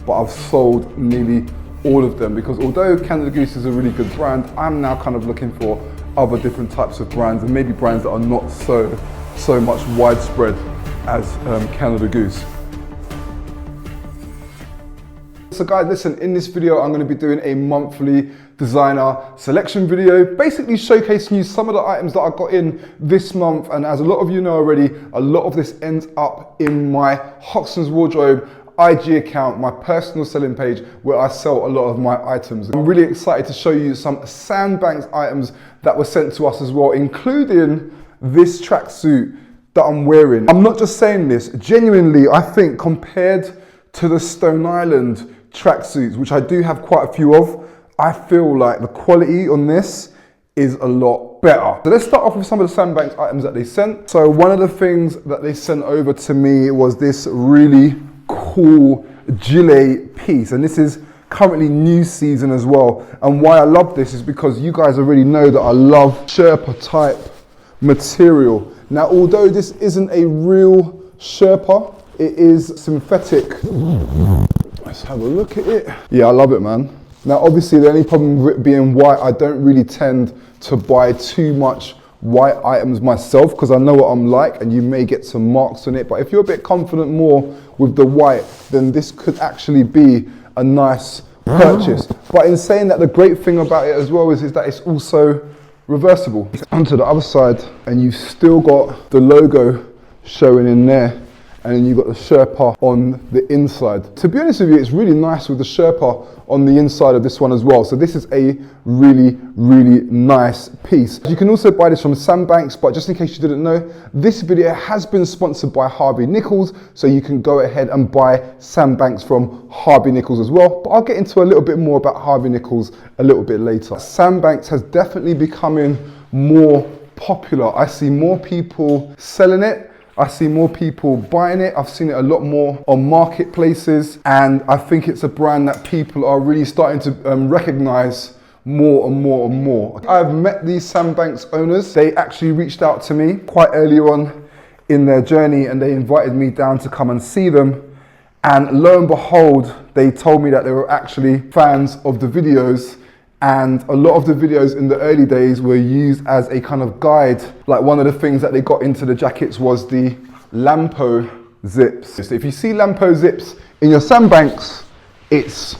but I've sold nearly all of them, because although Canada Goose is a really good brand, I'm now kind of looking for other different types of brands, and maybe brands that are not so much widespread as Canada Goose. So guys, listen, in this video, I'm going to be doing a monthly designer selection video, basically showcasing you some of the items that I got in this month. And as a lot of you know already, a lot of this ends up in my Hoxton's Wardrobe IG account, my personal selling page, where I sell a lot of my items. I'm really excited to show you some Sandbanks items that were sent to us as well, including this tracksuit that I'm wearing. I'm not just saying this, genuinely, I think compared to the Stone Island tracksuits, which I do have quite a few of, I feel like the quality on this is a lot better. So let's start off with some of the Sandbanks items that they sent. So one of the things that they sent over to me was this really cool gilet piece, and this is currently new season as well. And why I love this is because you guys already know that I love Sherpa type material. Now, although this isn't a real Sherpa, it is synthetic. Let's have a look at it. Yeah, I love it, man. Now, obviously, the only problem with it being white, I don't really tend to buy too much white items myself, because I know what I'm like, and you may get some marks on it. But if you're a bit confident more with the white, then this could actually be a nice purchase. But in saying that, the great thing about it as well is that it's also reversible. Onto the other side, and you've still got the logo showing in there, and then you've got the Sherpa on the inside. To be honest with you, it's really nice with the Sherpa on the inside of this one as well. So this is a really nice piece. You can also buy this from Sandbanks, but just in case you didn't know, this video has been sponsored by Harvey Nichols, so you can go ahead and buy Sandbanks from Harvey Nichols as well. But I'll get into a little bit more about Harvey Nichols a little bit later. Sandbanks has definitely becoming more popular. I see more people selling it. I see more people buying it. I've seen it a lot more on marketplaces, and I think it's a brand that people are really starting to recognize more and more. I've met these Sandbanks owners. They actually reached out to me quite early on in their journey, and they invited me down to come and see them. And lo and behold, they told me that they were actually fans of the videos. And a lot of the videos in the early days were used as a kind of guide. Like, one of the things that they got into the jackets was the Lampo zips. So if you see Lampo zips in your Sandbanks, it's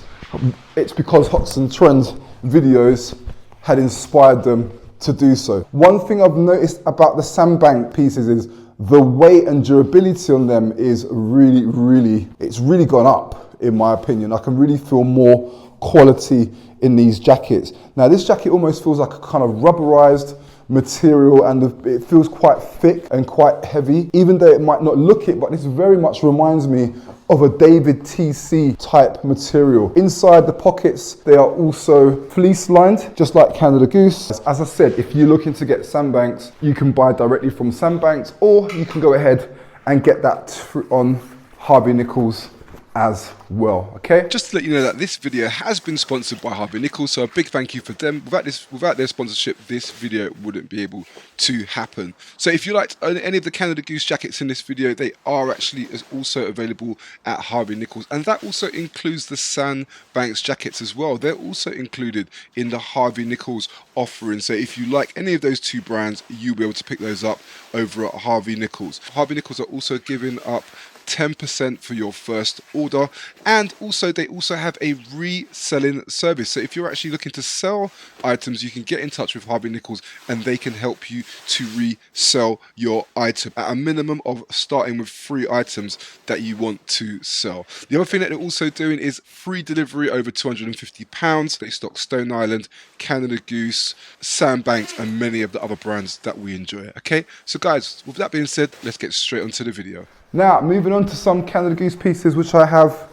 because Hoxton Trends videos had inspired them to do so. One thing I've noticed about the Sandbank pieces is the weight and durability on them is it's really gone up, in my opinion. I can really feel more quality in these jackets. Now, this jacket almost feels like a kind of rubberized material, and it feels quite thick and quite heavy, even though it might not look it, but this very much reminds me of a David TC type material. Inside the pockets, they are also fleece lined, just like Canada Goose. As I said, if you're looking to get Sandbanks, you can buy directly from Sandbanks, or you can go ahead and get that on Harvey Nichols as well, okay? Just to let you know that this video has been sponsored by Harvey Nichols, so a big thank you for them. Without their sponsorship, this video wouldn't be able to happen. So if you liked any of the Canada Goose jackets in this video, they are actually also available at Harvey Nichols, and that also includes the Sandbanks jackets as well. They're also included in the Harvey Nichols offering. So if you like any of those two brands, you'll be able to pick those up over at Harvey Nichols. Harvey Nichols are also giving up 10% for your first order, and also they also have a reselling service. So if you're actually looking to sell items, you can get in touch with Harvey Nichols and they can help you to resell your item at a minimum of starting with 3 items that you want to sell. The other thing that they're also doing is free delivery over £250. They stock Stone Island, Canada Goose, Sandbanks, and many of the other brands that we enjoy. Okay, so guys, with that being said, let's get straight onto the video. Now, moving on to some Canada Goose pieces, which I have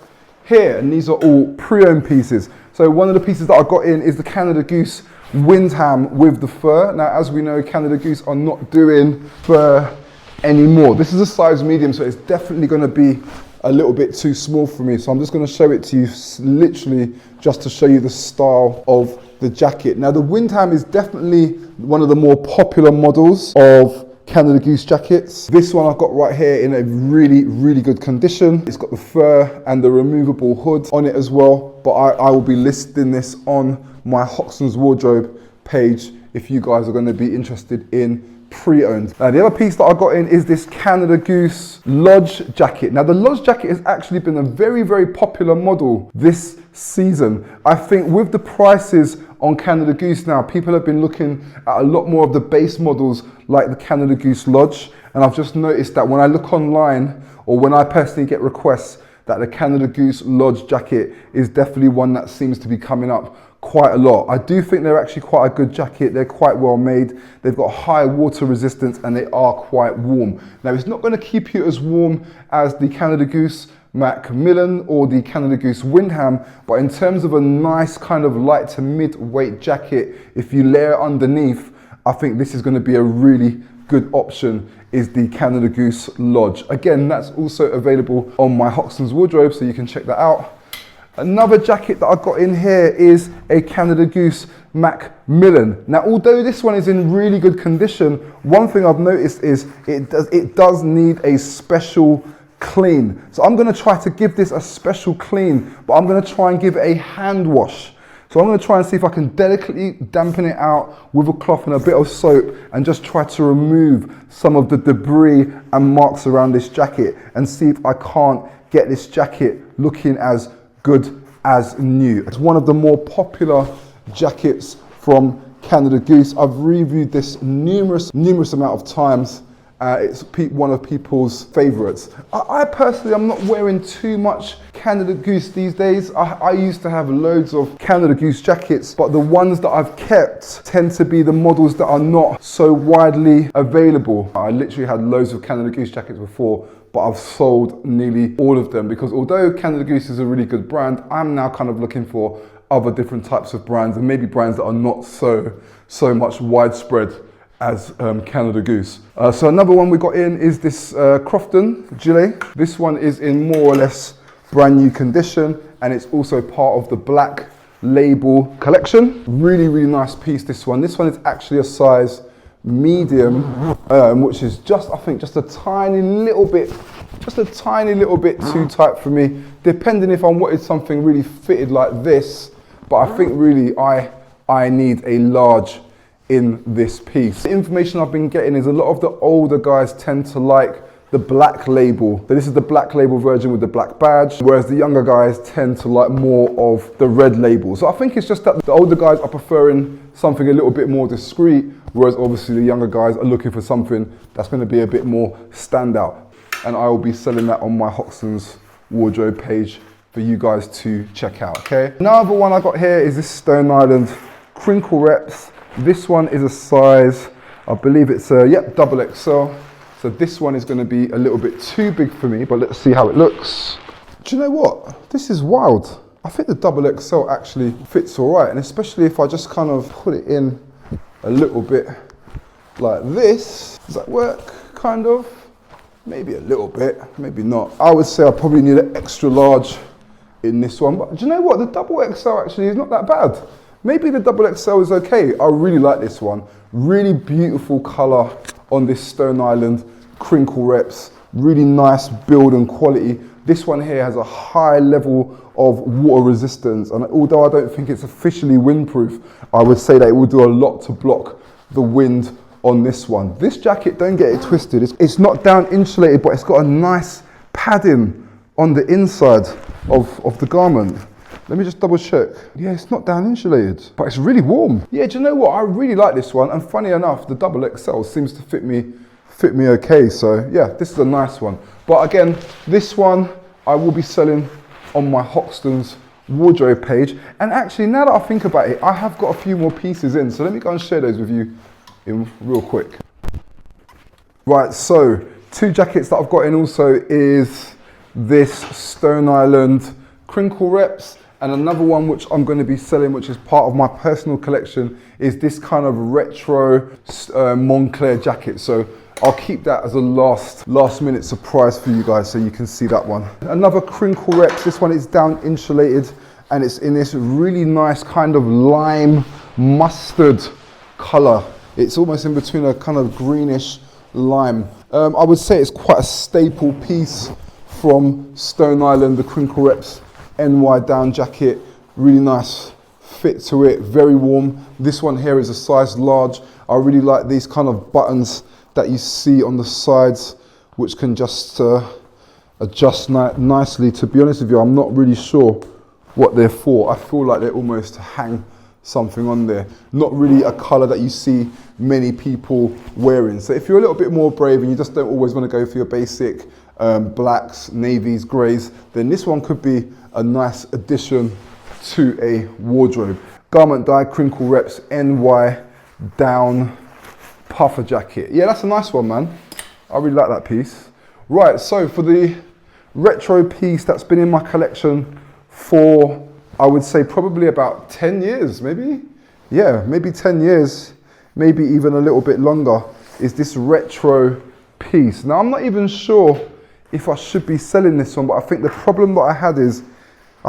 here, and these are all pre-owned pieces. So one of the pieces that I got in is the Canada Goose Windham with the fur. Now, as we know, Canada Goose are not doing fur anymore. This is a size medium, so it's definitely going to be a little bit too small for me. So I'm just going to show it to you, literally just to show you the style of the jacket. Now, the Windham is definitely one of the more popular models of Canada Goose jackets. This one I've got right here in a really good condition. It's got the fur and the removable hood on it as well, but I will be listing this on my Hoxton's wardrobe page if you guys are going to be interested in pre-owned. Now the other piece that I got in is this Canada Goose Lodge jacket. Now the Lodge jacket has actually been a very popular model this season. I think with the prices on Canada Goose now, people have been looking at a lot more of the base models like the Canada Goose Lodge, and I've just noticed that when I look online or when I personally get requests, that the Canada Goose Lodge jacket is definitely one that seems to be coming up quite a lot. I do think they're actually quite a good jacket. They're quite well made. They've got high water resistance and they are quite warm. Now it's not going to keep you as warm as the Canada Goose Macmillan or the Canada Goose Windham, but in terms of a nice kind of light to mid-weight jacket, if you layer underneath, I think this is going to be a really good option, is the Canada Goose Lodge. Again, that's also available on my Hoxton's wardrobe, so you can check that out. Another jacket that I got in here is a Canada Goose Macmillan. Now, although this one is in really good condition, one thing I've noticed is it does need a special clean. So I'm going to try to give this a special clean, but I'm going to try and give it a hand wash. So I'm going to try and see if I can delicately dampen it out with a cloth and a bit of soap and just try to remove some of the debris and marks around this jacket and see if I can't get this jacket looking as good as new. It's one of the more popular jackets from Canada Goose. I've reviewed this numerous amount of times. It's one of people's favorites. I personally, I'm not wearing too much Canada Goose these days. I used to have loads of Canada Goose jackets, but the ones that I've kept tend to be the models that are not so widely available. I literally had loads of Canada Goose jackets before, but I've sold nearly all of them because although Canada Goose is a really good brand, I'm now kind of looking for other different types of brands and maybe brands that are not so much widespread as Canada Goose. So another one we got in is this Crofton gilet. This one is in more or less brand new condition, and it's also part of the Black Label collection. Really nice piece, this one. This one is actually a size medium, which is just, I think, just a tiny little bit too tight for me, depending if I wanted something really fitted like this, but I think really I need a large in this piece. The information I've been getting is a lot of the older guys tend to like the Black Label. So this is the Black Label version with the black badge, whereas the younger guys tend to like more of the Red Label. So I think it's just that the older guys are preferring something a little bit more discreet, whereas obviously the younger guys are looking for something that's going to be a bit more standout. And I will be selling that on my Hoxton's wardrobe page for you guys to check out, okay? Another one I got here is this Stone Island Crinkle Reps. This one is a size, I believe it's a, double XL. So this one is going to be a little bit too big for me, but let's see how it looks. Do you know what? This is wild. I think the double XL actually fits all right, and especially if I just kind of put it in a little bit like this. Does that work? Kind of? Maybe a little bit, maybe not. I would say I probably need an extra large in this one, but do you know what? The double XL actually is not that bad. Maybe the double XL is okay. I really like this one. Really beautiful color on this Stone Island Crinkle Reps. Really nice build and quality. This one here has a high level of water resistance, and although I don't think it's officially windproof, I would say that it will do a lot to block the wind on this one. This jacket, don't get it twisted, it's not down insulated, but it's got a nice padding on the inside of the garment. Let me just double check. Yeah, it's not down insulated, but it's really warm. Yeah, do you know what? I really like this one, and funny enough, the double XL seems to fit me okay. So yeah, this is a nice one. But again, this one I will be selling on my Hoxton's wardrobe page. And actually, now that I think about it, I have got a few more pieces in. So let me go and share those with you in real quick. Right, so 2 jackets that I've got in also is this Stone Island Crinkle Reps. And another one which I'm going to be selling, which is part of my personal collection, is this kind of retro Moncler jacket. So I'll keep that as a last minute surprise for you guys, so you can see that one. Another Crinkle Reps. This one is down insulated, and it's in this really nice kind of lime mustard color. It's almost in between a kind of greenish lime. I would say it's quite a staple piece from Stone Island, the Crinkle Reps NY down jacket. Really nice fit to it, very warm. This one here is a size large. I really like these kind of buttons that you see on the sides, which can just adjust nicely. To be honest with you, I'm not really sure what they're for. I feel like they're almost to hang something on there. Not really a color that you see many people wearing. So if you're a little bit more brave and you just don't always want to go for your basic blacks, navies, grays, then this one could be a nice addition to a wardrobe. Garment dye, Crinkle Reps NY down puffer jacket. Yeah, that's a nice one, man. I really like that piece. Right, so for the retro piece that's been in my collection for, I would say, probably about 10 years, maybe? Yeah, maybe 10 years, maybe even a little bit longer, is this retro piece. Now, I'm not even sure if I should be selling this one, but I think the problem that I had is,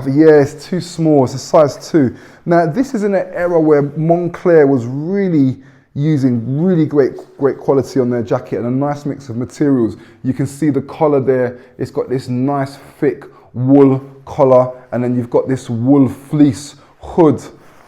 yeah, it's too small, it's a size 2. Now, this is in an era where Moncler was really using really great quality on their jacket and a nice mix of materials. You can see the collar there, it's got this nice thick wool collar, and then you've got this wool fleece hood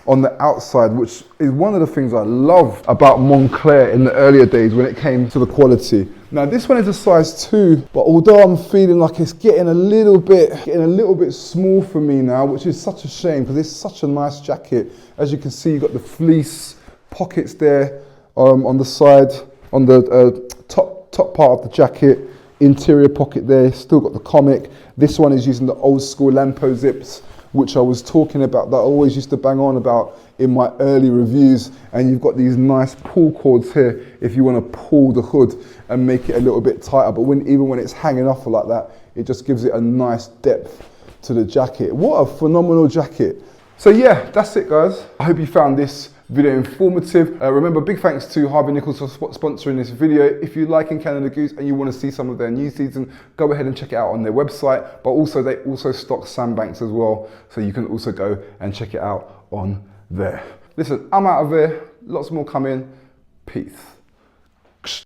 on the outside, which is one of the things I love about Moncler in the earlier days when it came to the quality. Now this one is a size 2, but although I'm feeling like it's getting a little bit small for me now, which is such a shame because it's such a nice jacket. As you can see, you've got the fleece pockets there on the side, on the top part of the jacket, interior pocket there, still got the comic. This one is using the old school Lampo zips, which I was talking about, that I always used to bang on about in my early reviews. And you've got these nice pull cords here if you want to pull the hood and make it a little bit tighter. But even when it's hanging off like that, it just gives it a nice depth to the jacket. What a phenomenal jacket. So yeah, that's it, guys. I hope you found this video informative. Remember, big thanks to Harvey Nichols for sponsoring this video. If you like Canada Goose and you want to see some of their new season, go ahead and check it out on their website. But also, they also stock Sandbanks as well, so you can also go and check it out on there. Listen, I'm out of here. Lots more coming. Peace.